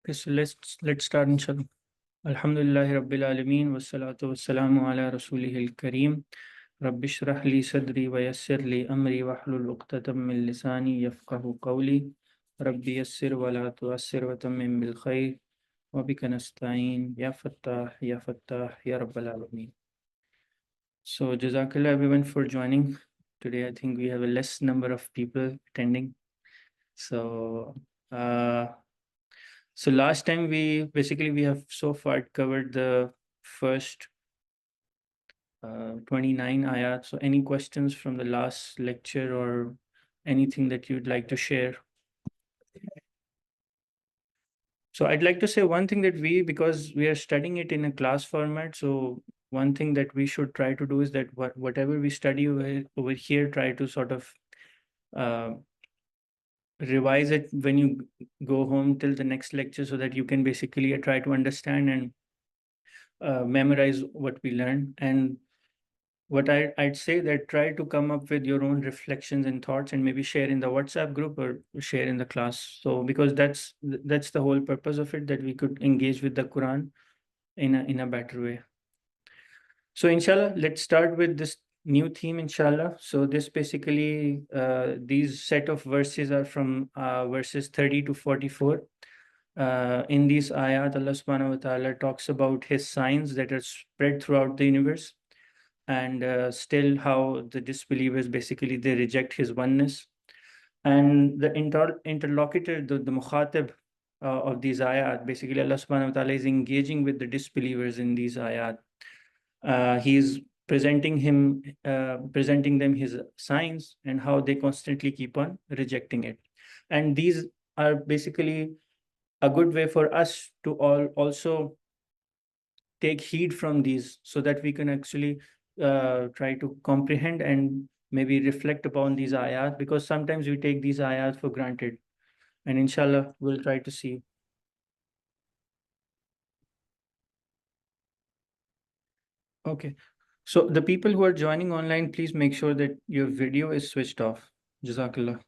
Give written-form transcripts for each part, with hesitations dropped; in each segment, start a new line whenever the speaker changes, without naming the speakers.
Okay, so let's start inshallah. Alhamdulillahi Rabbil Alameen wassalatu wassalamu ala rasulihil kareem. Rabbi shrah li sadri wa yassir li amri wahlul uqdatam min lisani yafqahu qawli. Rabbi yassir wa la tuassir wa tammim bil khair wa bika nasta'in ya fattah ya Rabbil Alameen. So jazakallah everyone for joining. Today I think we have a less number of people attending. So So last time we have so far covered the first 29 ayat. So any questions from the last lecture or anything that you'd like to share? So I'd like to say one thing that because we are studying it in a class format, so one thing that we should try to do is that whatever we study over here, try to sort of uh, revise it when you go home till the next lecture so that you can basically try to understand and memorize what we learn. And what I'd say that try to come up with your own reflections and thoughts and maybe share in the WhatsApp group or share in the class. So because that's the whole purpose of it, that we could engage with the Quran in a better way. So inshallah, let's start with this new theme, inshallah. So this basically, these set of verses are from verses 30 to 44. In these ayat, Allah subhanahu wa ta'ala talks about his signs that are spread throughout the universe, and still how the disbelievers basically they reject his oneness. And the interlocutor, the mukhatab of these ayat, basically Allah subhanahu wa ta'ala is engaging with the disbelievers in these ayat. He's presenting them his signs and how they constantly keep on rejecting it. And these are basically a good way for us to also take heed from these so that we can actually try to comprehend and maybe reflect upon these ayat, because sometimes we take these ayat for granted, and inshallah we'll try to see. Okay, so the people who are joining online, please make sure that your video is switched off. Jazakallah.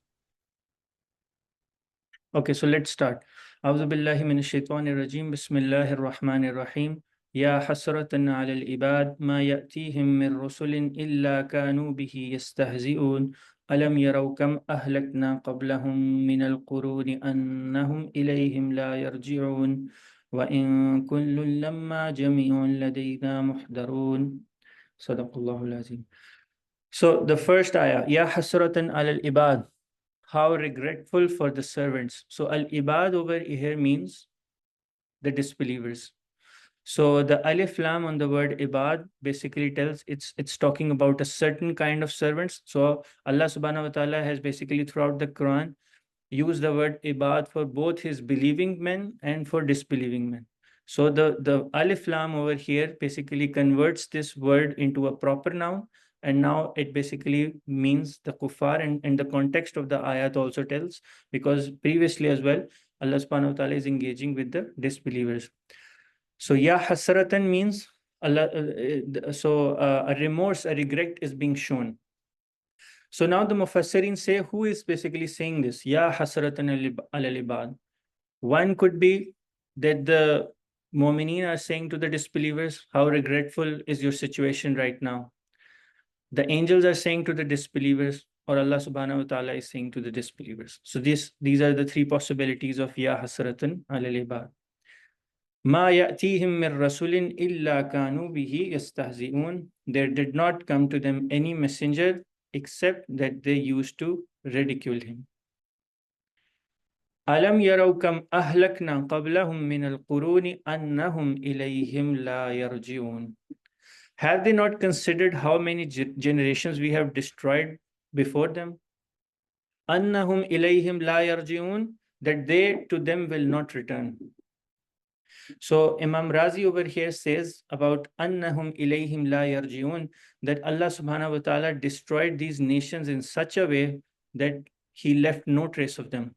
Okay, so let's start. أعوذ بالله من الشيطان الرجيم بسم الله الرحمن الرحيم يا حسرة على العباد ما يأتيهم من رسل إلا كانوا به يستهزئون ألم يروا كم أهلكنا قبلهم من القرون أنهم إليهم لا يرجعون وإن كل لما جميع لدينا محضرون صدق الله العظيم. So the first ayah, يا حسرة على العباد, how regretful for the servants. So al-ibad over here means the disbelievers. So the alif lam on the word ibad basically tells it's talking about a certain kind of servants. So Allah subhanahu wa ta'ala has basically throughout the Quran used the word ibad for both his believing men and for disbelieving men. So the alif lam over here basically converts this word into a proper noun, and now it basically means the kuffar, and the context of the ayat also tells, because previously as well Allah subhanahu wa ta'ala is engaging with the disbelievers. So ya hasratan means Allah, a remorse, a regret is being shown. So now the Mufassirin say, who is basically saying this? Ya hasratan al-ibad. One could be that the Mu'mineen are saying to the disbelievers, how regretful is your situation right now. The angels are saying to the disbelievers, or Allah subhanahu wa ta'ala is saying to the disbelievers. So these are the three possibilities of Ya hasratan al-ibad. Ma ya'tihim min rasulin illa kanu bihi yastahzi'un. There did not come to them any messenger except that they used to ridicule him. Alam yaraw kam ahlakna qablahum min al-quruni annahum ilayhim la yarji'un. Have they not considered how many generations we have destroyed before them? Annahum ilayhim la yarji'un, that they to them will not return. So Imam Razi over here says about annahum ilayhim la yarji'un, that Allah subhanahu wa ta'ala destroyed these nations in such a way that he left no trace of them.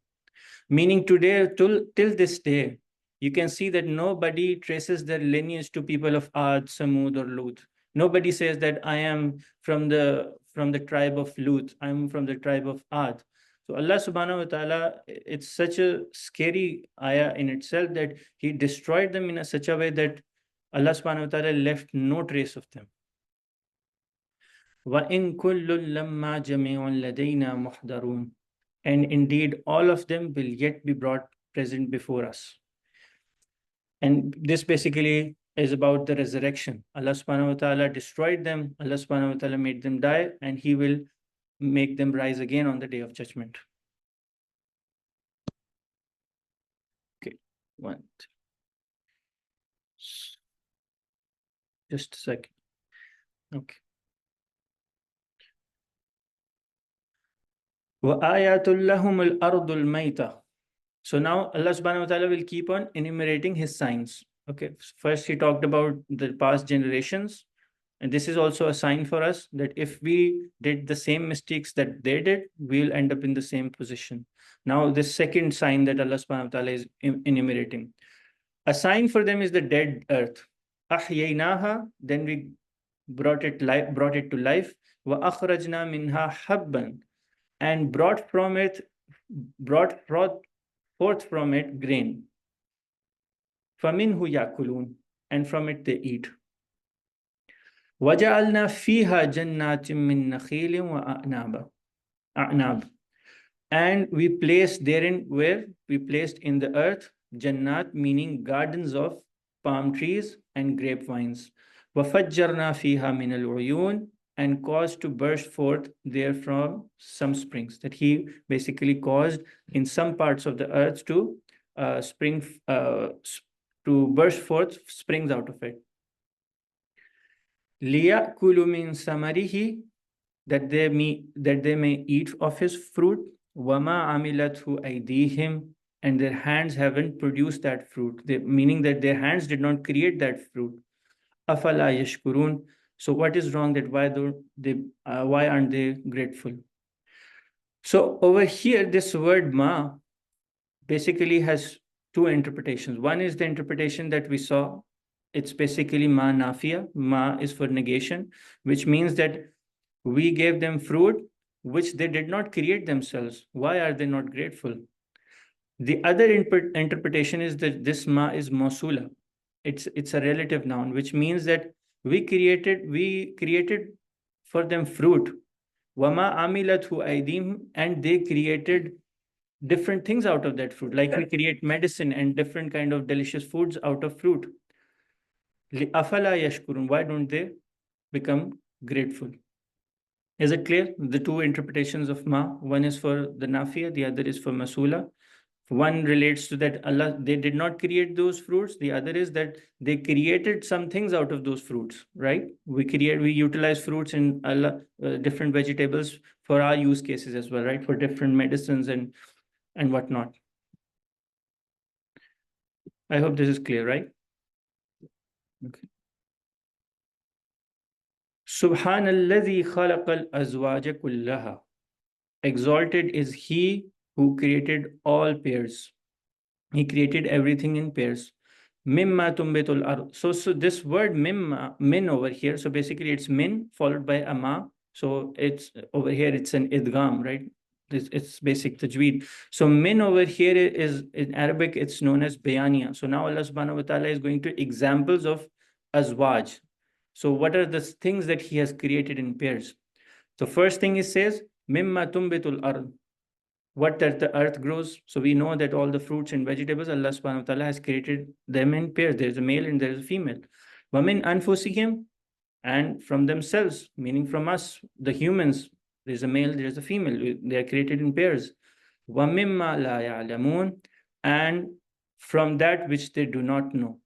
Meaning today, till this day, you can see that nobody traces their lineage to people of Ad, Samud or Lut. Nobody says that I am from the tribe of Lut, I'm from the tribe of Ad. So Allah subhanahu wa ta'ala, it's such a scary ayah in itself that He destroyed them in such a way that Allah subhanahu wa ta'ala left no trace of them. وَإِن كُلٌّ لَمَّا جَمِيعٌ لَدَيْنَا مُحْضَرُونَ. And indeed, all of them will yet be brought present before us. And this basically is about the resurrection. Allah subhanahu wa ta'ala destroyed them, Allah subhanahu wa ta'ala made them die, and He will make them rise again on the day of judgment. Okay, one. Just a second. Okay. وَآيَاتٌ لَهُمُ الْأَرْضُ الْمَيْتَةُ. So now Allah subhanahu wa ta'ala will keep on enumerating His signs. Okay, first He talked about the past generations. And this is also a sign for us that if we did the same mistakes that they did, we'll end up in the same position. Now, the second sign that Allah subhanahu wa ta'ala is enumerating. A sign for them is the dead earth. أَحْيَيْنَاهَا. Then we brought it to life. وَأَخْرَجْنَا مِنْهَا حَبًّا. And brought forth from it grain. فَمِنْهُ يَأْكُلُونَ. And from it they eat. وَجَعَلْنَا فِيهَا جَنَّاتٍ مِّن نَخِيلٍ وَأَعْنَابٍ. And we placed therein, where we placed in the earth, jannat, meaning gardens of palm trees and grapevines. وَفَجَّرْنَا فِيهَا مِنَ الْعُيُونِ. And caused to burst forth therefrom some springs. That He basically caused in some parts of the earth to burst forth springs out of it. لِيَأْكُلُ مِنْ سَمَرِهِ. That they may eat of his fruit. وَمَا عَمِلَتْهُ أَيْدِيهِمْ. And their hands haven't produced that fruit. Meaning that their hands did not create that fruit. أَفَلَا يَشْكُرُونَ. So what is wrong that why aren't they grateful? So over here, this word ma basically has two interpretations. One is the interpretation that we saw. It's basically ma nafiya. Ma is for negation, which means that we gave them fruit which they did not create themselves. Why are they not grateful? The other interpretation is that this ma is mausula. It's a relative noun, which means that we created for them fruit. Wama amilathu aidim. And they created different things out of that fruit. Like we create medicine and different kind of delicious foods out of fruit. Afala yashkurun. Why don't they become grateful? Is it clear? The two interpretations of ma, one is for the nafiya, the other is for masula. One relates to that Allah, they did not create those fruits. The other is that they created some things out of those fruits, right? We utilize fruits in Allah, different vegetables for our use cases as well, right? For different medicines and whatnot. I hope this is clear, right? Okay. Subhanalladhi khalaqal azwaja kullaha. Exalted is He who created all pairs. He created everything in pairs. Mimma tumbitul ard. So this word mimma, min over here. So basically it's min followed by a ma. So it's over here, it's an idgham, right? It's basic tajweed. So min over here is in Arabic, it's known as bayaniya. So now Allah subhanahu wa ta'ala is going to examples of azwaj. So what are the things that He has created in pairs? So first thing He says, mimma tumbitul ard. What that the earth grows. So we know that all the fruits and vegetables, Allah subhanahu wa ta'ala has created them in pairs. There's a male and there's a female. وَمِنْ أَنفُسِهِمْ. And from themselves, meaning from us, the humans, there's a male, there's a female. They are created in pairs. وَمِمَّا لَا يَعْلَمُونَ. And from that which they do not know.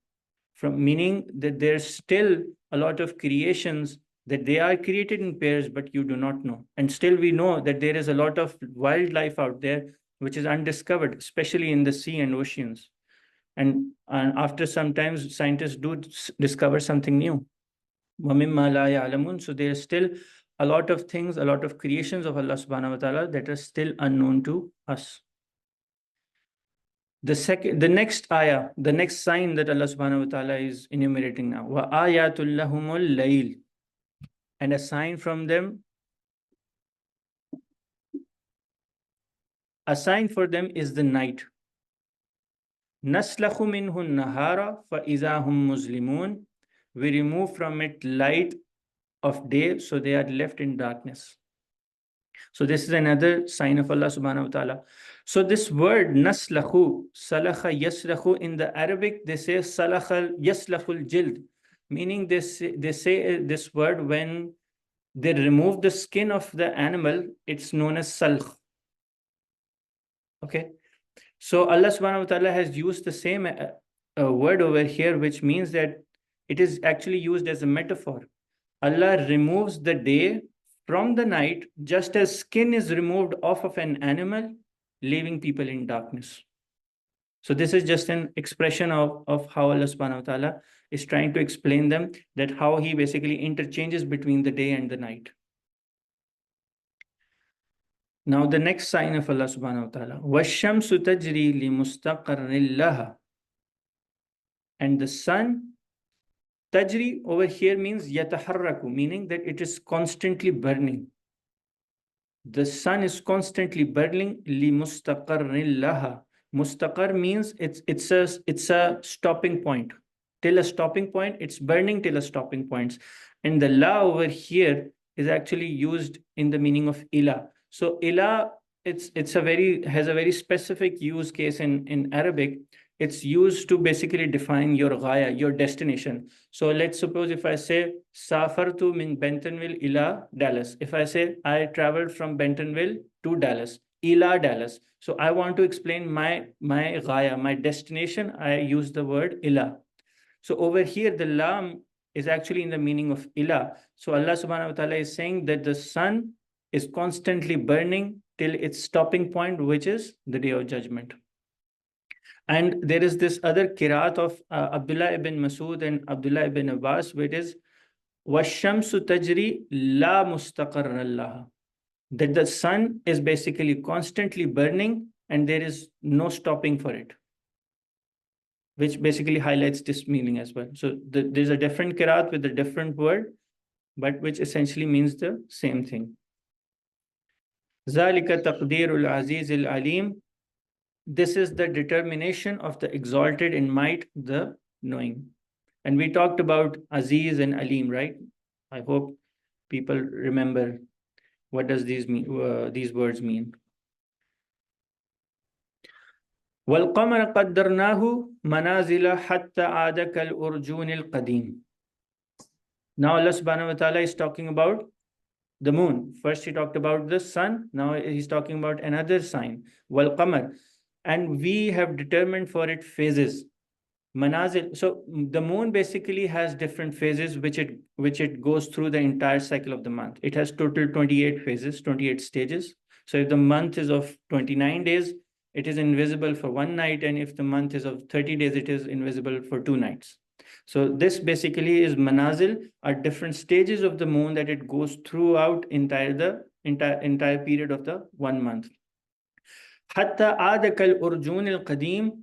From meaning that there's still a lot of creations that they are created in pairs, but you do not know. And still we know that there is a lot of wildlife out there which is undiscovered, especially in the sea and oceans. And after sometimes scientists do discover something new. وَمِمَّا لَا يَعْلَمُونَ. So there is still a lot of things, a lot of creations of Allah subhanahu wa ta'ala that are still unknown to us. The next ayah, the next sign that Allah subhanahu wa ta'ala is enumerating now. وَآيَاتُ لَهُمُ اللَّيْلِ. And a sign from them assigned for them is the night. نَسْلَخُ مِنْهُ النَّهَارَ فَإِذَا هُمْ مُظْلِمُونَ. We remove from it light of day, so they are left in darkness. So this is another sign of Allah subhanahu wa ta'ala. So this word naslahu, salaha yaslahu, in the Arabic they say salaha yaslahul jild, meaning they say this word when they remove the skin of the animal, it's known as salkh. Okay. So Allah subhanahu wa ta'ala has used the same word over here, which means that it is actually used as a metaphor. Allah removes the day from the night, just as skin is removed off of an animal, leaving people in darkness. So this is just an expression of how Allah subhanahu wa ta'ala is trying to explain them, that how he basically interchanges between the day and the night. Now the next sign of Allah subhanahu wa ta'ala, وَالشَّمْسُ تَجْرِي لِمُسْتَقَرٍّ لَهَا. And the sun, tajri over here means yataharraku, meaning that it is constantly burning. The sun is constantly burning, لِمُسْتَقَرٍّ لَهَا. Mustaqar means it's a stopping point. Till a stopping point, it's burning till a stopping point. And the la over here is actually used in the meaning of ila. So ila, has a very specific use case in Arabic. It's used to basically define your ghaya, your destination. So let's suppose if I say safartu min Bentonville ila Dallas. If I say I traveled from Bentonville to Dallas, ila Dallas. So I want to explain my ghaya, my destination. I use the word ila. So over here, the lam is actually in the meaning of ila. So Allah subhanahu wa ta'ala is saying that the sun is constantly burning till its stopping point, which is the day of judgment. And there is this other qiraat of Abdullah ibn Masud and Abdullah ibn Abbas, which is وَالشَّمْسُ تَجْرِي لَا مُسْتَقَرَّ لَهَا. That the sun is basically constantly burning and there is no stopping for it, which basically highlights this meaning as well. So there's a different qiraat with a different word, but which essentially means the same thing. ذَلِكَ تَقْدِيرُ الْعَزِيزِ الْعَلِيمِ. This is the determination of the exalted in might, the knowing. And we talked about Aziz and Alim, right? I hope people remember what does these words mean. وَالْقَمَرَ قَدَّرْنَاهُ مَنَازِلَ حَتَّى عَادَ كَالْأُرْجُونِ الْقَدِيمِ. Now Allah subhanahu wa ta'ala is talking about the moon. First he talked about the sun. Now he's talking about another sign, وَالْقَمَرِ. And we have determined for it phases. Manazil. So the moon basically has different phases which it goes through the entire cycle of the month. It has total 28 phases, 28 stages. So if the month is of 29 days, it is invisible for one night, and if the month is of 30 days, it is invisible for 2 nights. So this basically is manazil, are different stages of the moon that it goes throughout entire period of the 1 month. Hatta adakal urjun al qadim,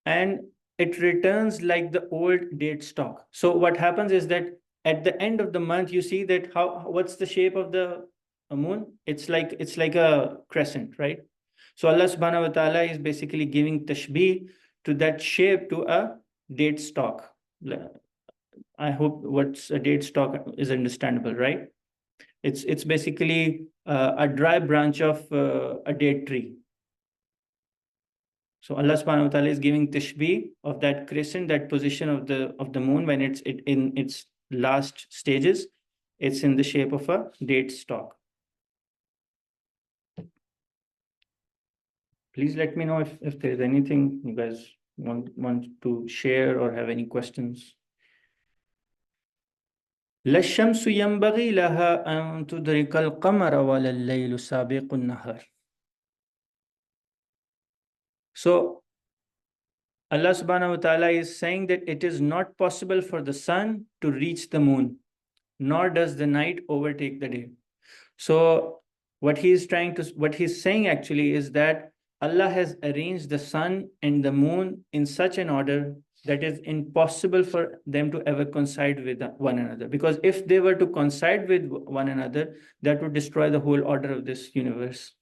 and it returns like the old date stock. So what happens is that at the end of the month, you see that what's the shape of the moon? It's like a crescent, right? So Allah subhanahu wa ta'ala is basically giving tashbih to that shape, to a date stock. I hope what's a date stock is understandable, right? It's basically a dry branch of a date tree. So Allah subhanahu wa ta'ala is giving tashbih of that crescent, that position of the moon when it's in its last stages. It's in the shape of a date stalk. Please let me know if there's anything you guys want to share or have any questions. لا الشمس ينبغي لها أن تدرك القمر ولا الليل سابق النهار. So Allah subhanahu wa ta'ala is saying that it is not possible for the sun to reach the moon, nor does the night overtake the day. So what he's saying actually is that Allah has arranged the sun and the moon in such an order that is impossible for them to ever coincide with one another. Because if they were to coincide with one another, that would destroy the whole order of this universe.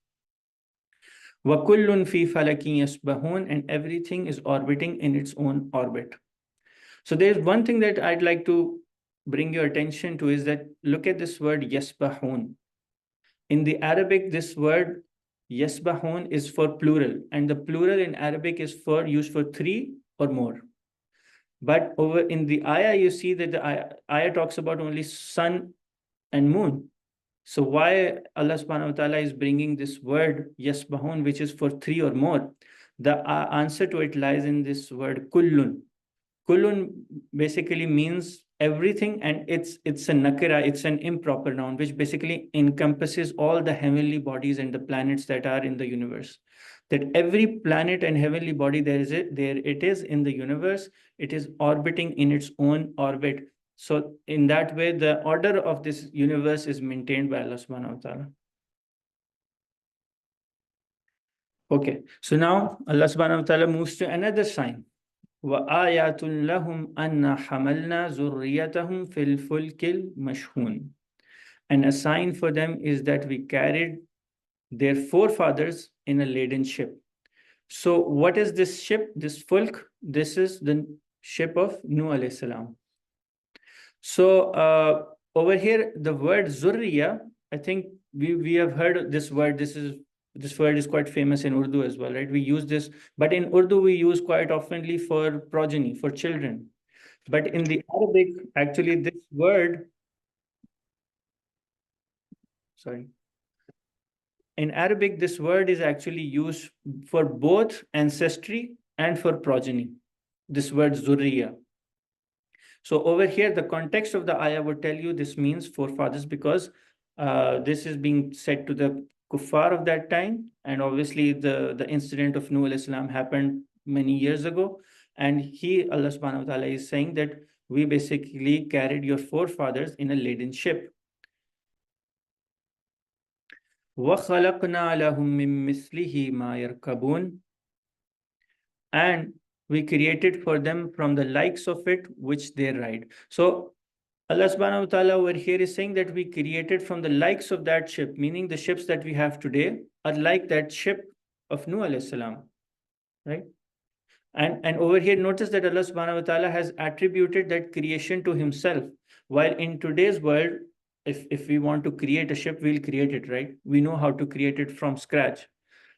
وَكُلٌّ فِي فَلَكٍ يَسْبَحُونَ, and everything is orbiting in its own orbit. So there's one thing that I'd like to bring your attention to, is that look at this word yasbahun. In the Arabic, this word yasbahun is for plural, and the plural in Arabic is for used for three or more. But over in the ayah, you see that the ayah talks about only sun and moon. So why Allah subhanahu wa ta'ala is bringing this word yasbahun, which is for three or more? The answer to it lies in this word kullun. Kullun basically means everything, and it's a nakira, it's an improper noun, which basically encompasses all the heavenly bodies and the planets that are in the universe. That every planet and heavenly body there it is in the universe, it is orbiting in its own orbit. So in that way, the order of this universe is maintained by Allah subhanahu wa ta'ala. Okay, so now Allah subhanahu wa ta'ala moves to another sign. وَآيَاتٌ لَهُمْ أَنَّا حَمَلْنَا ذُرِّيَّتَهُمْ فِي الْفُلْكِ الْمَشْحُونِ. And a sign for them is that we carried their forefathers in a laden ship. So what is this ship, this fulk? This is the ship of Nuh alayhi salam. So over here, the word zurriya, I think we have heard this word. This word is quite famous in Urdu as well, right? We use this, but in Urdu we use quite oftenly for progeny, for children. But in the Arabic, actually, this word, sorry, in Arabic, this word is actually used for both ancestry and for progeny. This word zurriya. So over here, the context of the ayah would tell you this means forefathers, because this is being said to the kuffar of that time. And obviously the incident of Nuh alayhi salam happened many years ago. And Allah subhanahu wa ta'ala is saying that we basically carried your forefathers in a laden ship. وَخَلَقْنَا لَهُم مِّن مِّثْلِهِ مَا يَرْكَبُونَ. And we created for them from the likes of it which they ride. So Allah subhanahu wa ta'ala over here is saying that we created from the likes of that ship, meaning the ships that we have today are like that ship of Nuh alayhi salam, right? And over here, notice that Allah subhanahu wa ta'ala has attributed that creation to himself. While in today's world, if we want to create a ship, we'll create it, right? We know how to create it from scratch.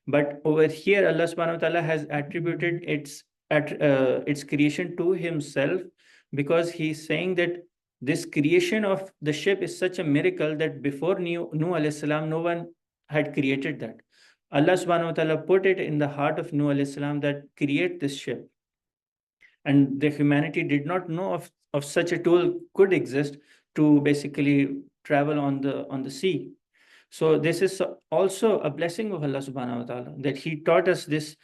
But over here, Allah subhanahu wa ta'ala has attributed its creation to himself, because he's saying that this creation of the ship is such a miracle that before Nuh alayhi salam, no one had created that. Allah subhanahu wa ta'ala put it in the heart of Nuh alayhi salam that create this ship. And the humanity did not know of such a tool could exist to basically travel on the sea. So this is also a blessing of Allah subhanahu wa ta'ala, that he taught us this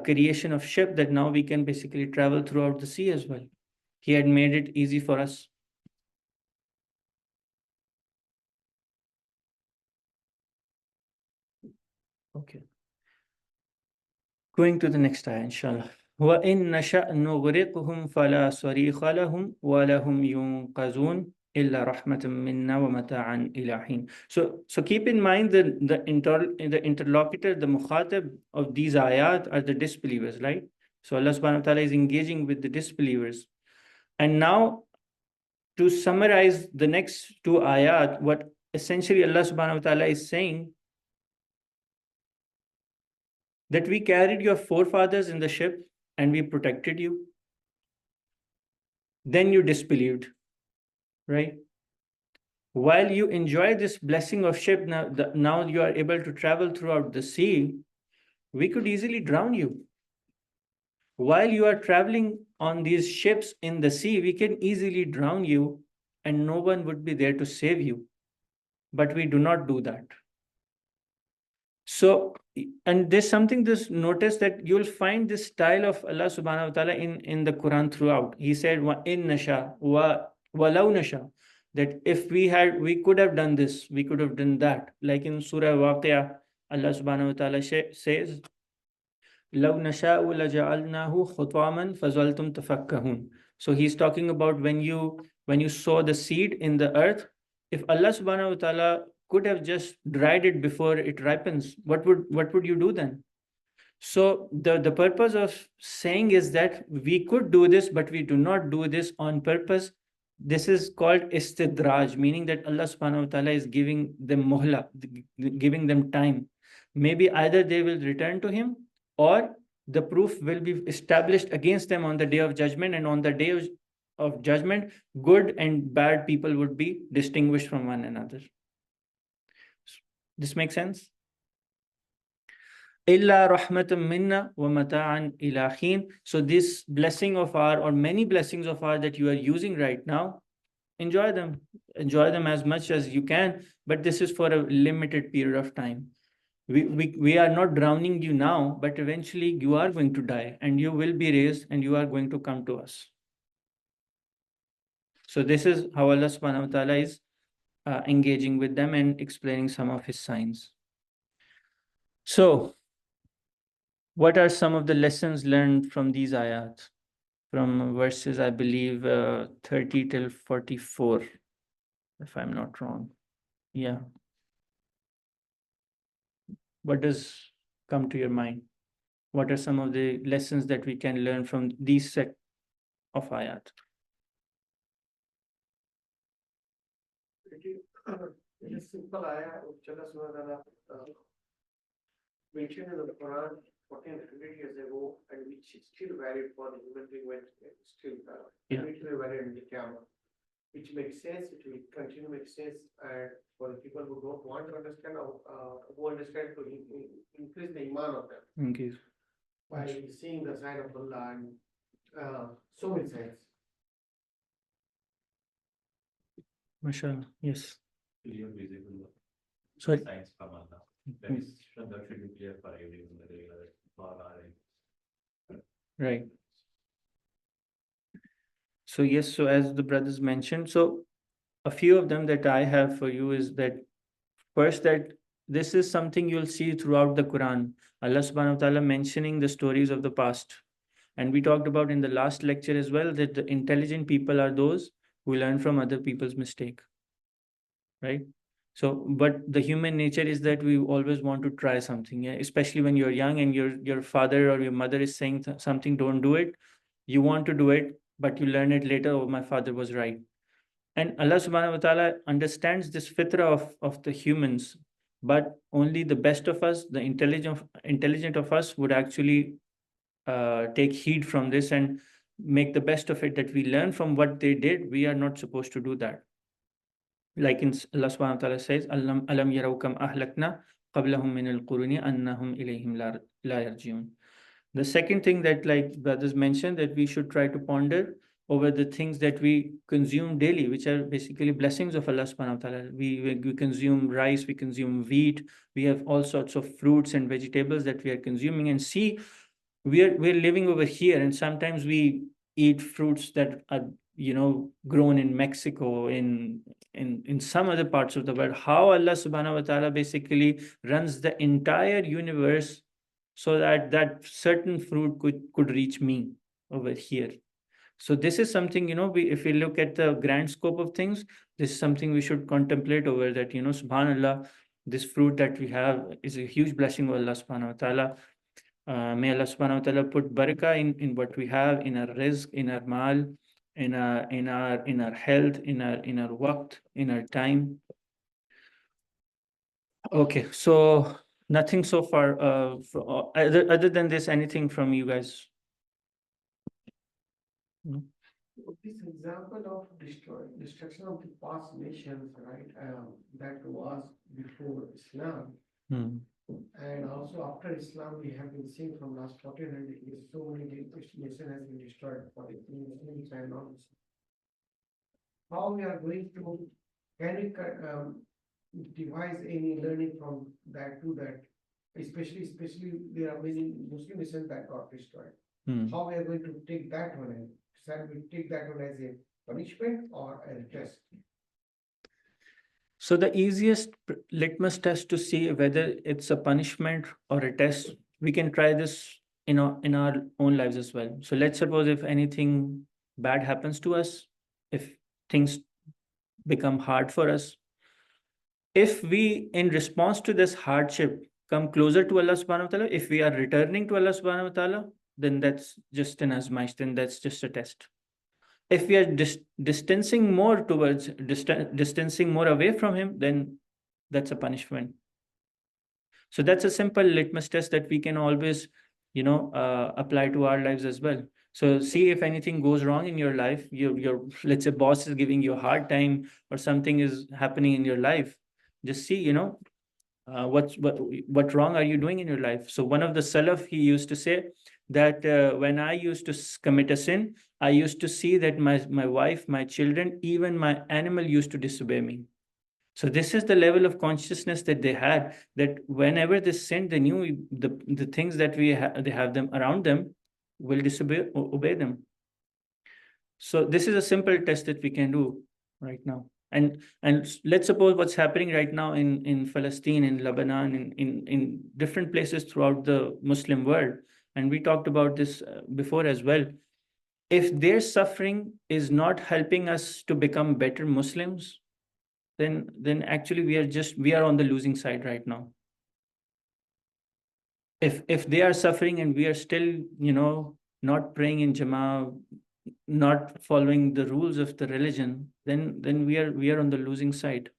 creation of ship, that now we can basically travel throughout the sea as well. He had made it easy for us. Okay. Going to the next ayah, inshallah. وَإِن نَشَأْ نُغْرِقْهُمْ فَلَا صَرِيخَ لَهُمْ وَلَهُمْ يُنْقَذُونَ إِلَّا رَحْمَةً مِنَّا وَمَتَاعًا إِلَى حِينٍ. So keep in mind that the interlocutor, the mukhatab of these ayat are the disbelievers, right? So Allah subhanahu wa ta'ala is engaging with the disbelievers. And now, to summarize the next two ayat, what essentially Allah subhanahu wa ta'ala is saying, that we carried your forefathers in the ship and we protected you. Then you disbelieved, right? While you enjoy this blessing of ship, now you are able to travel throughout the sea, we could easily drown you. While you are traveling on these ships in the sea, we can easily drown you and no one would be there to save you. But we do not do that. So, and there's something this notice that you'll find this style of Allah subhanahu wa ta'ala in the Quran throughout. He said, wa in nasha, wa walau nasha, that if we could have done this, we could have done that. Like in Surah Waqi'ah, Allah subhanahu wa ta'ala says, لَوْ نَشَاءُ لَجَعَلْنَاهُ خُطَامًا فَظَلْتُمْ تَفَكَّهُونَ. So he's talking about when you sow the seed in the earth, if Allah subhanahu wa ta'ala could have just dried it before it ripens, what would you do then? So the purpose of saying is that we could do this, but we do not do this on purpose. This is called istidraj, meaning that Allah subhanahu wa ta'ala is giving them muhla, giving them time. Maybe either they will return to him, or the proof will be established against them on the day of judgment, and on the day of judgment, good and bad people would be distinguished from one another. This makes sense? Illa rahmatam minna wa mata'an ila hin. So this blessing of our, or many blessings of our that you are using right now, enjoy them. Enjoy them as much as you can, but this is for a limited period of time. We are not drowning you now, but eventually you are going to die and you will be raised and you are going to come to us. So this is how Allah subhanahu wa ta'ala is engaging with them and explaining some of his signs. So what are some of the lessons learned from these ayat? From verses, I believe, 30 till 44, if I'm not wrong. Yeah. What does come to your mind? What are some of the lessons that we can learn from these set of ayat?
It is simple ayah which Allah subhanahu wa ta'ala mentioned in the Quran 1400 years ago, and which is still valid for the human being when it's still
Yeah.
it will be valid in the Qiyamah. Which makes sense, it will continue to make sense for the people who don't want to understand, who understand to increase the iman of them
Okay.
by seeing the sign of Allah and so many signs.
MashaAllah. Yes.
Clear, visible
Sorry.
signs from Allah. That is that should be clear for everyone.
Right. So yes, so as the brothers mentioned, so a few of them that I have for you is that first, that this is something you'll see throughout the Quran. Allah subhanahu wa ta'ala mentioning the stories of the past. And we talked about in the last lecture as well that the intelligent people are those who learn from other people's mistake. Right? So, but the human nature is that we always want to try something, yeah? Especially when you're young and your father or your mother is saying something, don't do it. You want to do it, but you learn it later, oh, my father was right. And Allah subhanahu wa ta'ala understands this fitrah of the humans, but only the best of us, the intelligent of us would actually take heed from this and make the best of it, that we learn from what they did. We are not supposed to do that. Like in Allah subhanahu wa ta'ala says, Alam yaraw kam ahlakna qablahum min al-quruni annahum ilayhim la yarjiun. The second thing that, like brothers mentioned, that we should try to ponder over the things that we consume daily, which are basically blessings of Allah subhanahu wa ta'ala. We consume rice, we consume wheat, we have all sorts of fruits and vegetables that we are consuming, and see, we're living over here, and sometimes we eat fruits that are grown in Mexico, in some other parts of the world. How Allah subhanahu wa ta'ala basically runs the entire universe so that that certain fruit could reach me over here. So this is something, if we look at the grand scope of things, this is something we should contemplate over, that, subhanallah, this fruit that we have is a huge blessing of Allah subhanahu wa ta'ala. May Allah subhanahu wa ta'ala put barakah in what we have, in our rizq, in our mal, in our health, in our waqt, in our time. Okay, so nothing so far. Other than this, anything from you guys? No?
This example of destruction of the past nations, right? That was before Islam.
Hmm.
And also after Islam, we have been seeing from last 1400 years, so many nations has been destroyed for the Muslims and non. How we are going to, can we devise any learning from that to that? Especially there are many Muslim nations that got destroyed.
Hmm.
How we are going to take that one and shall we take that one as a punishment or as a test?
So the easiest litmus test to see whether it's a punishment or a test, we can try this in our own lives as well. So let's suppose if anything bad happens to us, if things become hard for us, if we, in response to this hardship, come closer to Allah subhanahu wa ta'ala, if we are returning to Allah subhanahu wa ta'ala, then that's just an azmaish, then that's just a test. If we are distancing more towards, distancing more away from him, then that's a punishment. So that's a simple litmus test that we can always, apply to our lives as well. So see if anything goes wrong in your life, your let's say boss is giving you a hard time or something is happening in your life. Just see, what wrong are you doing in your life? So one of the Salaf, he used to say that when I used to commit a sin, I used to see that my wife, my children, even my animal used to disobey me. So this is the level of consciousness that they had, that whenever they sinned, they knew the things that they have them around them will obey them. So this is a simple test that we can do right now. And let's suppose what's happening right now in Palestine, in Lebanon, in different places throughout the Muslim world. And we talked about this before as well. If their suffering is not helping us to become better Muslims, then actually we are on the losing side right now. If they are suffering and we are still, not praying in Jama'ah, not following the rules of the religion, then we are on the losing side.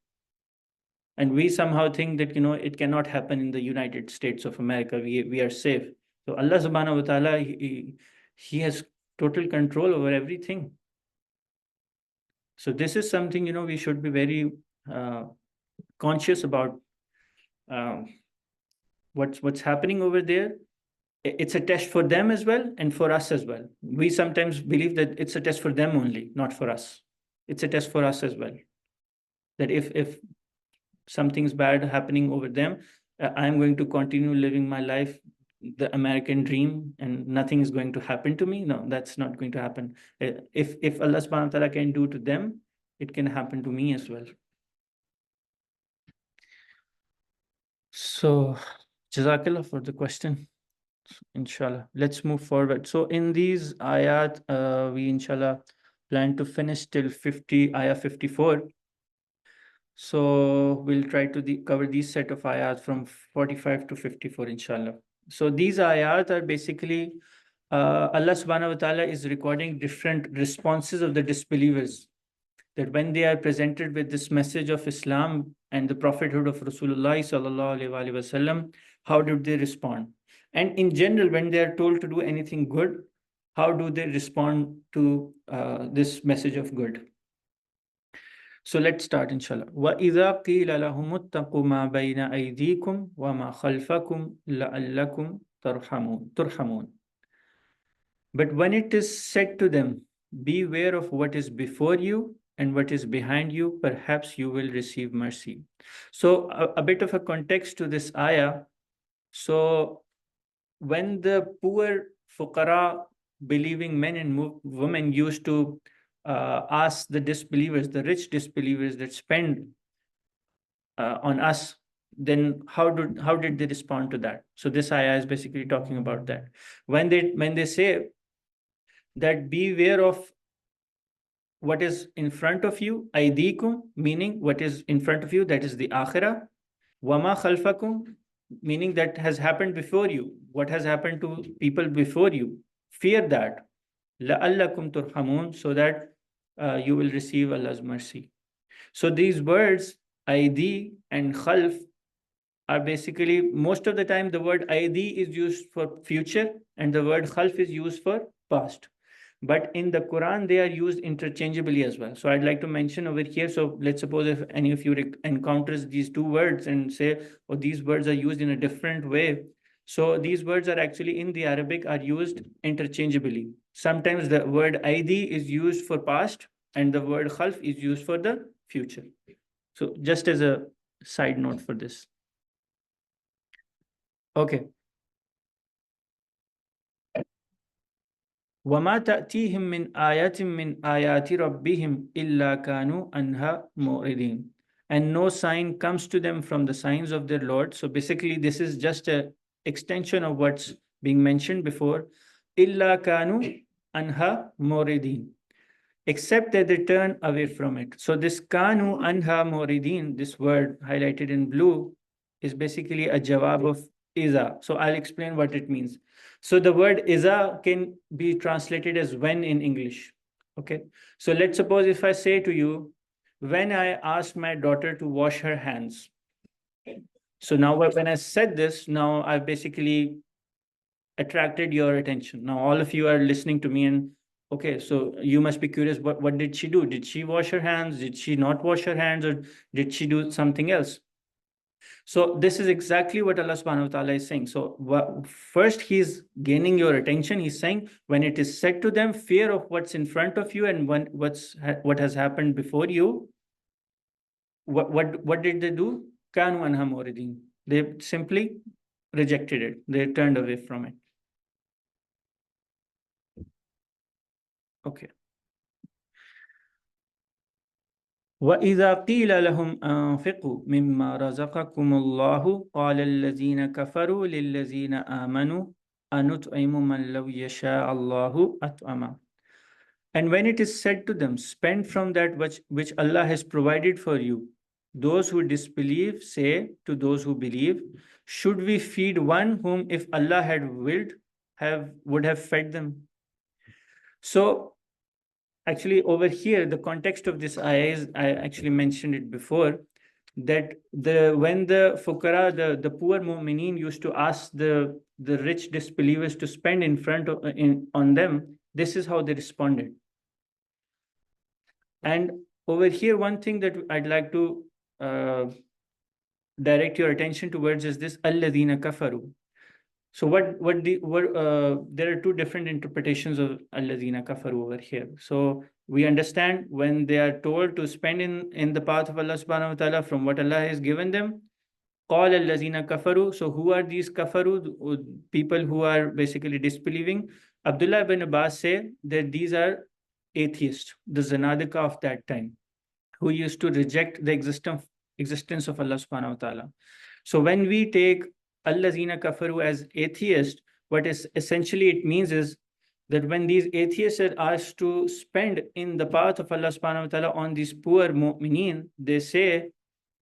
And we somehow think that, it cannot happen in the United States of America. We are safe. So Allah subhanahu wa ta'ala, he has total control over everything. So this is something, we should be very conscious about. What's happening over there. It's a test for them as well and for us as well. We sometimes believe that it's a test for them only, not for us. It's a test for us as well. That if something's bad happening over them, I'm going to continue living my life, the American dream, and nothing is going to happen to me. No, that's not going to happen. If Allah subhanahu wa ta'ala can do to them, it can happen to me as well. So, Jazakallah for the question. Inshallah, let's move forward. So in these ayat, we inshallah plan to finish till ayah 54. So we'll try to cover these set of ayat from 45 to 54, inshallah. So these ayat are basically Allah subhanahu wa ta'ala is recording different responses of the disbelievers, that when they are presented with this message of Islam and the prophethood of Rasulullah sallallahu alaihi wasallam, how did they respond? And in general, when they are told to do anything good, how do they respond to this message of good? So let's start, inshallah. وَإِذَا قِيلَ لَهُمُ اتَّقُوا مَا بَيْنَ أَيْدِيكُمْ وَمَا خَلْفَكُمْ لَعَلَّكُمْ تُرْحَمُونَ. But when it is said to them, beware of what is before you and what is behind you, perhaps you will receive mercy. So a bit of a context to this ayah. So when the poor fuqara believing men and women used to ask the disbelievers, the rich disbelievers that spend on us, then how did they respond to that? So this ayah is basically talking about that. When they say that beware of what is in front of you, aydikum, meaning what is in front of you, that is the akhirah, wama khalfakum, meaning that has happened before you, what has happened to people before you, fear that, la'allakum turhamun, so that you will receive Allah's mercy. So these words, aidi and khalf, are basically, most of the time the word aidi is used for future and the word khalf is used for past. But in the Quran, they are used interchangeably as well. So I'd like to mention over here. So let's suppose if any of you encounters these two words and say, oh, these words are used in a different way. So these words are actually in the Arabic are used interchangeably. Sometimes the word ID is used for past and the word khalf is used for the future. So just as a side note for this. Okay. وَمَا تَأْتِيهِم مِّنْ آيَةٍ مِّنْ آيَاتِ رَبِّهِمْ إِلَّا كَانُوا أَنْهَا مُعْرِضِينَ. And no sign comes to them from the signs of their Lord. So basically, this is just an extension of what's being mentioned before. إِلَّا كَانُوا أَنْهَا مُعْرِضِينَ. Except that they turn away from it. So this kanu anha muridin, this word highlighted in blue, is basically a jawab of iza. So I'll explain what it means. So the word iza can be translated as when in English. Okay. So let's suppose if I say to you, when I asked my daughter to wash her hands. So now when I said this, now I've basically attracted your attention. Now all of you are listening to me and okay, so you must be curious, what did she do? Did she wash her hands? Did she not wash her hands? Or did she do something else? So this is exactly what Allah subhanahu wa ta'ala is saying. So first he's gaining your attention. He's saying when it is said to them, fear of what's in front of you and what has happened before you, what did they do? Kanu anha muridin. They simply rejected it. They turned away from it. Okay. وَإِذَا قِيلَ لَهُمْ أَنفِقُوا مِمَّا رَزَقَكُمُ اللَّهُ قَالَ الَّذِينَ كَفَرُوا لِلَّذِينَ آمَنُوا أَنُطْعِمُ مَنْ لَوْ يَشَاءَ اللَّهُ أَطْعَمَهُ. And when it is said to them, spend from that which Allah has provided for you, those who disbelieve say to those who believe, should we feed one whom if Allah had willed, would have fed them? So actually over here, the context of this ayah is, I actually mentioned it before, that when the fukara, the poor mu'mineen used to ask the rich disbelievers to spend in front of on them, this is how they responded. And over here, one thing that I'd like to direct your attention towards is this alladhina kafaru. So there are two different interpretations of alladhina kafaru over here. So we understand when they are told to spend in the path of Allah subhanahu wa ta'ala from what Allah has given them, qala allazina kafaru. So who are these kafaru? People who are basically disbelieving. Abdullah ibn Abbas say that these are atheists, the zanadika of that time, who used to reject the existence of Allah subhanahu wa ta'ala. So when we take allazina kafaru as atheist, what is essentially it means is that when these atheists are asked to spend in the path of Allah subhanahu wa ta'ala on these poor mu'mineen, they say,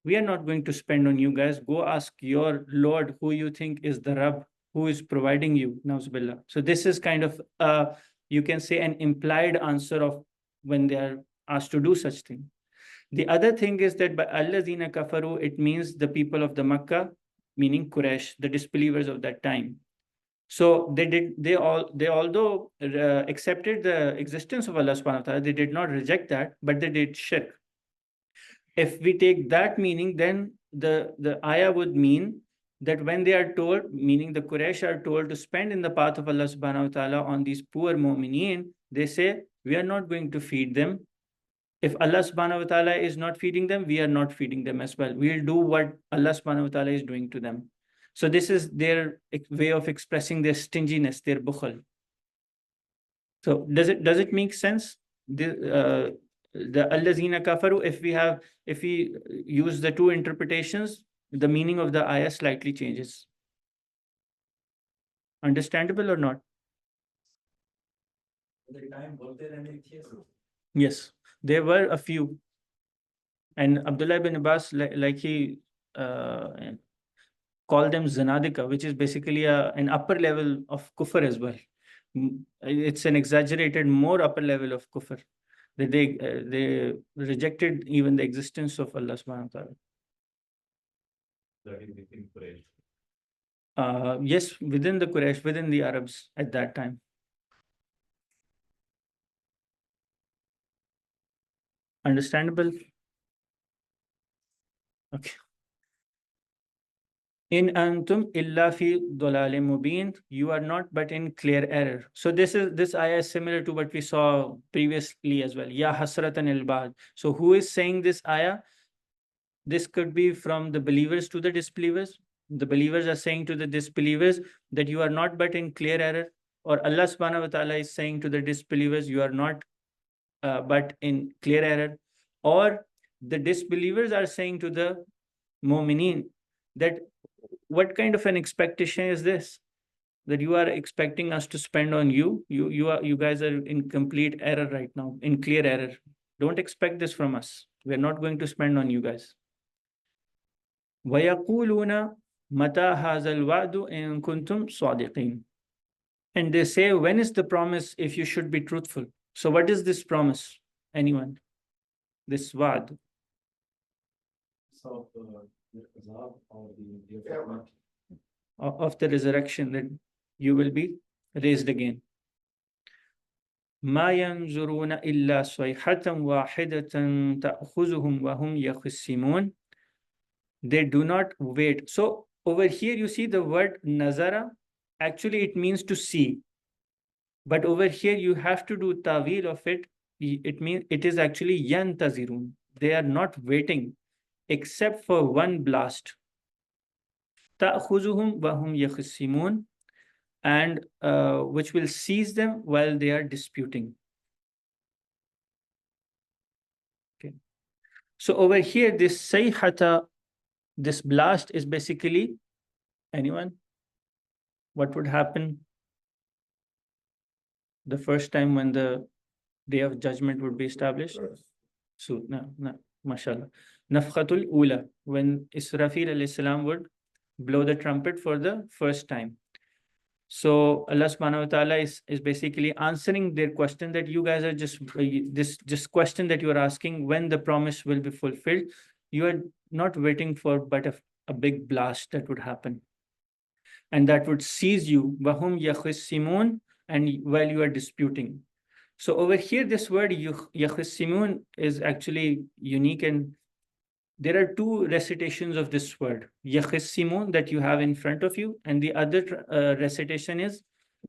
we are not going to spend on you guys. Go ask your Lord who you think is the Rabb, who is providing you. Nauzubillah. So this is kind of, you can say, an implied answer of when they are asked to do such thing. The other thing is that by allazina kafaru, it means the people of the Makkah, meaning Quraysh, the disbelievers of that time. So they although accepted the existence of Allah subhanahu wa ta'ala, they did not reject that, but they did shirk. If we take that meaning, then the ayah would mean that when they are told, meaning the Quraysh are told to spend in the path of Allah subhanahu wa ta'ala on these poor mu'mineen, they say, we are not going to feed them. If Allah subhanahu wa ta'ala is not feeding them, we are not feeding them as well. We'll do what Allah subhanahu wa ta'ala is doing to them. So this is their way of expressing their stinginess, their bukhal. So does it make sense? The allazina kafaru, if we use the two interpretations, the meaning of the ayah slightly changes. Understandable or not?
At the time, were there any atheists?
Yes, there were a few. And Abdullah ibn Abbas, like he called them zanadika, which is basically an upper level of kufr as well. It's an exaggerated, more upper level of kufr. That they rejected even the existence of Allah subhanahu wa ta'ala.
That is within Quraysh.
Yes, within the Quraysh, within the Arabs at that time. Understandable? Okay. In antum illa fi dalalim mubin, you are not but in clear error. So this ayah is similar to what we saw previously as well. Ya hasratan al-bad. So who is saying this ayah? This could be from the believers to the disbelievers. The believers are saying to the disbelievers that you are not but in clear error. Or Allah subhanahu wa ta'ala is saying to the disbelievers, you are not but in clear error. Or the disbelievers are saying to the mu'mineen that what kind of an expectation is this? That you are expecting us to spend on you? You guys are in complete error right now, in clear error. Don't expect this from us. We're not going to spend on you guys. وَيَقُولُونَ مَتَى هَذَا الْوَعْدُ إِن كُنتُمْ صَادِقِينَ. And they say, when is the promise if you should be truthful? So what is this promise? Anyone? This wa'd.
So, the Azab or the
Yeah.
judgment.
Of the resurrection, that you will be raised again. ما ينظرون إلا صيحة واحدة تأخذهم وهم يخصمون. They do not wait. So over here you see the word nazara. Actually it means to see. But over here you have to do tawil of it. It means it is actually yantazirun. They are not waiting except for one blast. تأخذهم وهم يخصمون, and which will seize them while they are disputing. Okay. So over here, this sayhata, this blast is basically, anyone? What would happen the first time when the day of judgment would be established? So, no, mashallah. Nafkhatul ula, when Israfil alayhi salam would blow the trumpet for the first time. So Allah subhanahu wa ta'ala is basically answering their question that you guys are this question that you are asking, when the promise will be fulfilled. You are not waiting for but a big blast that would happen. And that would seize you, wahum yakhisimun, and while you are disputing. So over here, this word yakhisimun is actually unique, and there are two recitations of this word, yakhisimun, that you have in front of you, and the other recitation is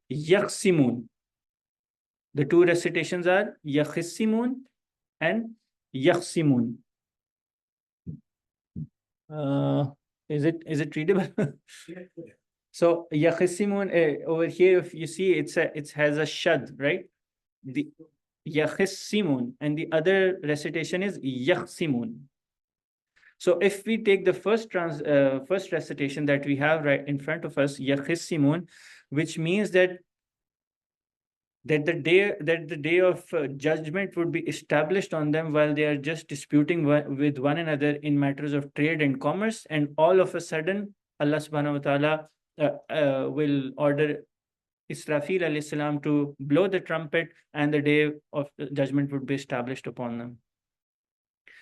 yakhsimun. The two recitations are yakhisimun and yakhsimun. Is it readable? So yakhisimun, over here, if you see, it has a shad, right? The yakhisimun, and the other recitation is yakhsimun. So if we take the first recitation that we have right in front of us, yakhisimun, which means that the day of judgment would be established on them while they are just disputing with one another in matters of trade and commerce, and all of a sudden Allah subhanahu wa ta'ala will order Israfil alayhi salam to blow the trumpet, and the day of judgment would be established upon them.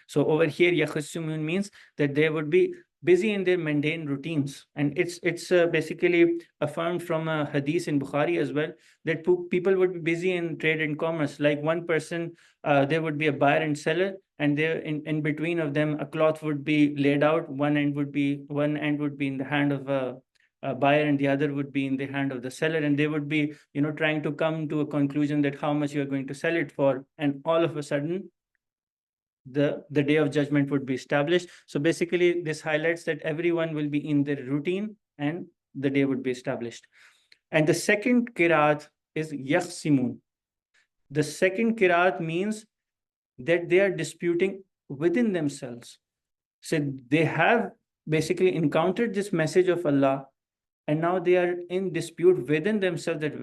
So over here, yakhisimun means that they would be busy in their mundane routines, and it's basically affirmed from a hadith in Bukhari as well, that people would be busy in trade and commerce. Like one person, there would be a buyer and seller, and there in between of them a cloth would be laid out. One end would be in the hand of a buyer, and the other would be in the hand of the seller, and they would be trying to come to a conclusion that how much you are going to sell it for, and all of a sudden the day of judgment would be established. So basically this highlights that everyone will be in their routine and the day would be established. And the second qiraat is yakhsimun. The second qiraat means that they are disputing within themselves. So they have basically encountered this message of Allah, and now they are in dispute within themselves that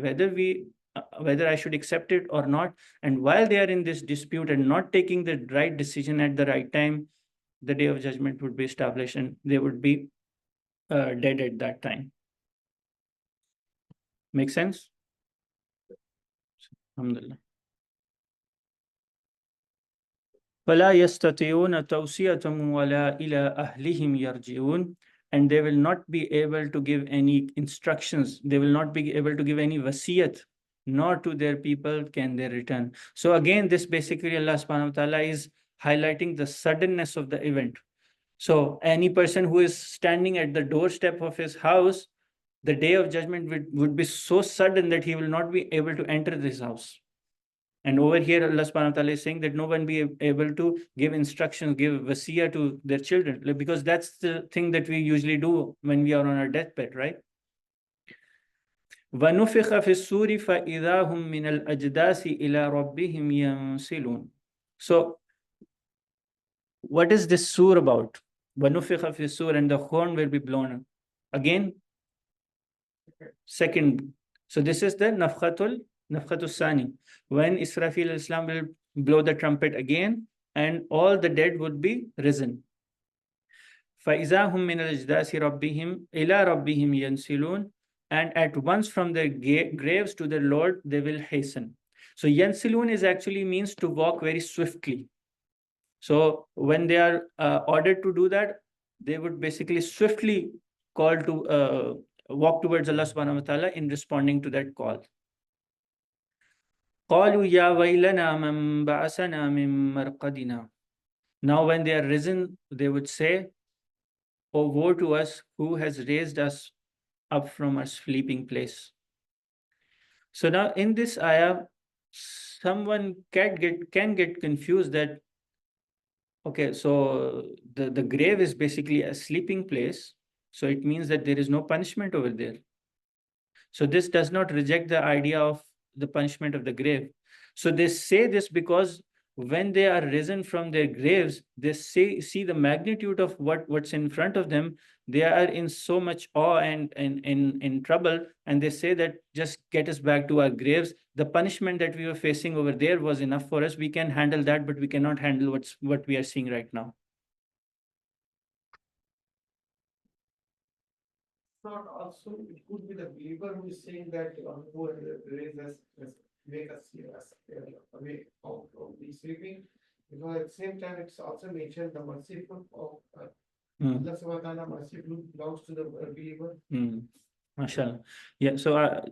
whether I should accept it or not. And while they are in this dispute and not taking the right decision at the right time, the day of judgment would be established and they would be dead at that time. Make sense? Alhamdulillah. فَلَا يَسْتَطِيعُونَ تَوْصِيَةً وَلَا إِلَىٰ أَهْلِهِمْ يَرْجِعُونَ. And they will not be able to give any instructions. They will not be able to give any wasiyat, nor to their people can they return. So again, this basically Allah subhanahu wa ta'ala is highlighting the suddenness of the event. So any person who is standing at the doorstep of his house, the day of judgment would be so sudden that he will not be able to enter this house. And over here, Allah subhanahu wa ta'ala is saying that no one be able to give instructions, give wasiyah to their children, because that's the thing that we usually do when we are on our deathbed, right? وَنُفِخَ فِي السُّورِ فَإِذَا هُمْ مِنَ الْأَجْدَاثِ إِلَىٰ رَبِّهِمْ يَنْسِلُونَ. So, what is this surah about? وَنُفِخَ فِي السُّورِ, and the horn will be blown. Again, second. So this is the Nafkhatul Sani, when Israfil Islam will blow the trumpet again, and all the dead would be risen. فَإِذَا هُمْ مِنَ الْأَجْدَاثِ رَبِّهِمْ إِلَى رَبِّهِمْ يَنْسِلُونَ, and at once from their graves to their Lord they will hasten. So yansilun is actually means to walk very swiftly. So when they are ordered to do that, they would basically swiftly call to walk towards Allah subhanahu wa ta'ala in responding to that call. قالوا يا ويلنا من بعثنا من مرقدنا. Now when they are risen, they would say, "Oh, woe to us, who has raised us up from our sleeping place." So now in this ayah, someone can get confused that, okay, so the grave is basically a sleeping place, so it means that there is no punishment over there. So this does not reject the idea of the punishment of the grave. So they say this because when they are risen from their graves, they see the magnitude of what's in front of them. They are in so much awe and in trouble, and they say that just get us back to our graves. The punishment that we were facing over there was enough for us. We can handle that, but we cannot handle what we are seeing right now.
Not also, it could be the believer who is saying that who has raised us, make us see us away out of the sleeping. Because at the same time, it's also mentioned the merciful of Allah subhanahu wa ta'ala, merciful belongs to the believer.
MashaAllah. Yeah, so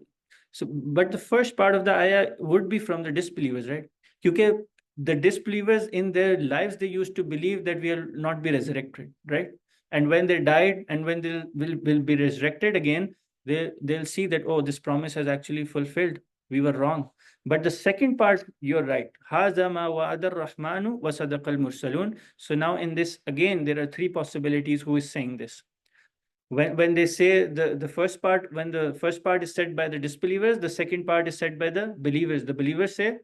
but the first part of the ayah would be from the disbelievers, right? Because the disbelievers in their lives, they used to believe that we will not be resurrected, right? And when they died and when they will be resurrected again, they'll see that, oh, this promise has actually fulfilled. We were wrong. But the second part, you're right. هَذَا مَا وَعَدَ الرَّحْمَنُ وَصَدَقَ الْمُرْسَلُونَ. So now in this, again, there are three possibilities who is saying this. When they say the first part, when the first part is said by the disbelievers, the second part is said by the believers. The believers say,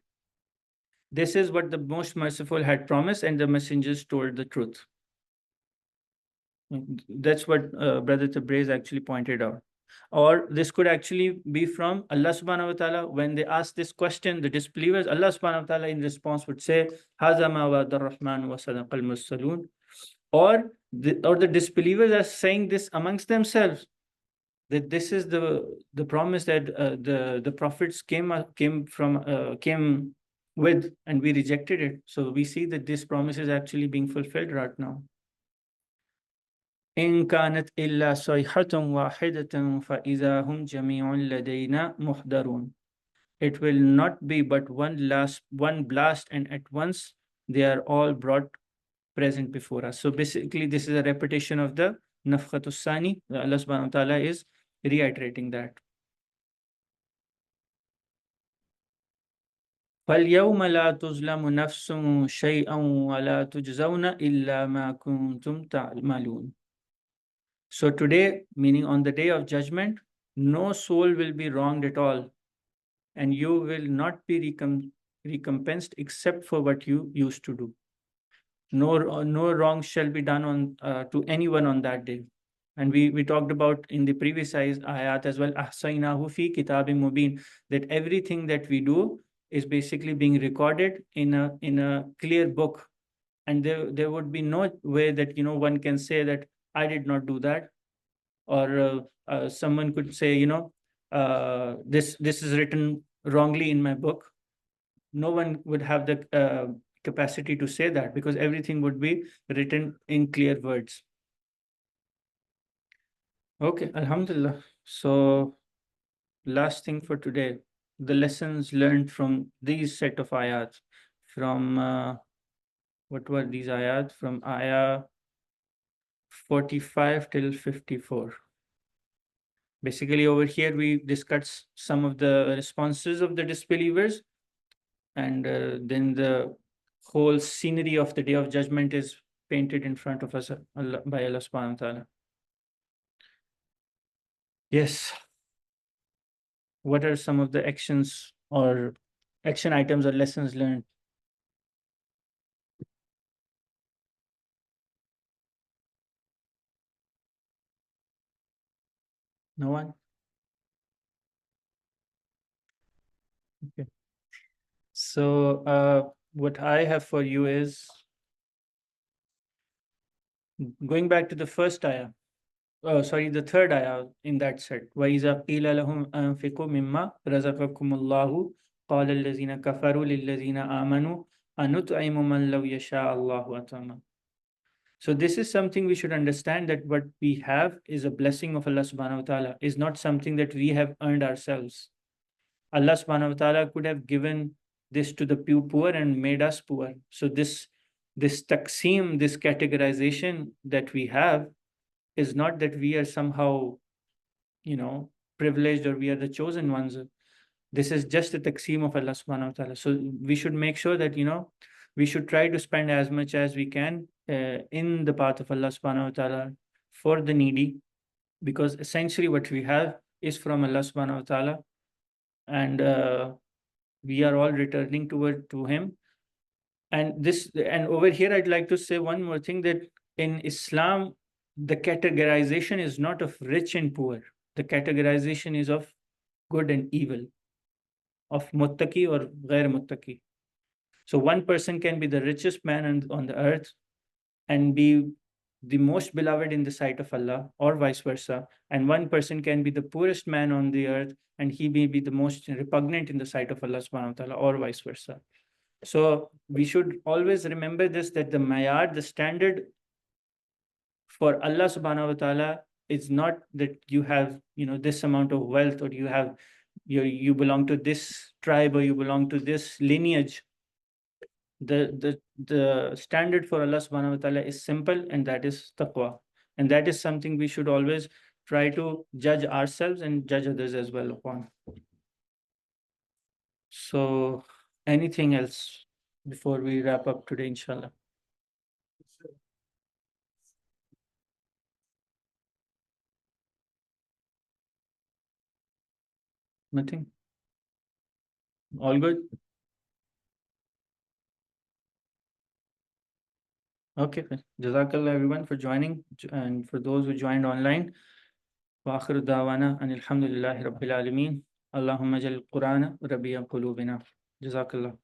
this is what the most merciful had promised, and the messengers told the truth. That's what Brother Tabriz actually pointed out. Or this could actually be from Allah subhanahu wa ta'ala. When they ask this question, the disbelievers, Allah subhanahu wa ta'ala in response would say, هَذَا مَا وَعَدَ الرَّحْمَنُ وَصَدَقَ الْمُرْسَلُونَ. Or the disbelievers are saying this amongst themselves, that this is the promise that the prophets came with, and we rejected it. So we see that this promise is actually being fulfilled right now. إن كانت إلا صيحة واحدة فإذا هم جميع لدينا محضرون. It will not be but one blast, and at once they are all brought present before us. So basically, this is a repetition of the Nafkhatus Sani. Allah subhanahu wa ta'ala is reiterating that. فَالْيَوْمَ لَا تُظْلَمُ نَفْسٌ شَيْئًا وَلَا تُجْزَوْنَ إِلَّا مَا كُنْتُمْ تَعْمَلُونَ. So today, meaning on the day of judgment, no soul will be wronged at all, and you will not be recompensed except for what you used to do. No wrong shall be done on to anyone on that day. And we talked about in the previous ayat as well, ahsaynahu fi kitabim mubin, that everything that we do is basically being recorded in a clear book. And there would be no way that one can say that I did not do that, or someone could say this is written wrongly in my book. No one would have the capacity to say that, because everything would be written in clear words. Okay, Alhamdulillah. So last thing for today, the lessons learned from these set of ayats. From what were these ayats? From ayah 45 till 54. Basically, over here we discussed some of the responses of the disbelievers, and then the whole scenery of the Day of Judgment is painted in front of us by Allah subhanahu wa ta'ala. Yes. What are some of the actions or action items or lessons learned? No one? Okay. So what I have for you is Going back to the first ayah, the third ayah in that set. وَإِذَا قِيلَ لَهُمْ أَنْفِقُوا مِمَّا رَزَقَكُمُ اللَّهُ قَالَ الَّذِينَ كَفَرُوا لِلَّذِينَ آمَنُوا أَنُطْعِمُ مَنْ لَوْ يَشَاءَ اللَّهُ أَطْعَمَهُ. So this is something we should understand, that what we have is a blessing of Allah subhanahu wa ta'ala, is not something that we have earned ourselves. Allah subhanahu wa ta'ala could have given this to the poor and made us poor. So this taqseem, this categorization that we have, is not that we are somehow, privileged, or we are the chosen ones. This is just the taqseem of Allah subhanahu wa ta'ala. So we should make sure that, we should try to spend as much as we can in the path of Allah subhanahu wa ta'ala for the needy, because essentially what we have is from Allah subhanahu wa ta'ala, and we are all returning to him. And over here I'd like to say one more thing, that in Islam the categorization is not of rich and poor. The categorization is of good and evil, of muttaqi or ghair muttaqi. So one person can be the richest man on the earth and be the most beloved in the sight of Allah, or vice versa. And one person can be the poorest man on the earth and he may be the most repugnant in the sight of Allah subhanahu wa ta'ala, or vice versa. So we should always remember this, that the mayar, the standard for Allah subhanahu wa ta'ala, is not that you have, this amount of wealth, or you belong to this tribe, or you belong to this lineage. The standard for Allah subhanahu wa ta'ala is simple, and that is taqwa. And that is something we should always try to judge ourselves and judge others as well upon. So anything else before we wrap up today, inshallah? Nothing? All good? Okay, Jazakallah everyone for joining, and for those who joined online. Wa akhiru da'wana anil hamdulillahi rabbil alameen. Allahumma jal Qur'ana rabi'a qulubina. Jazakallah.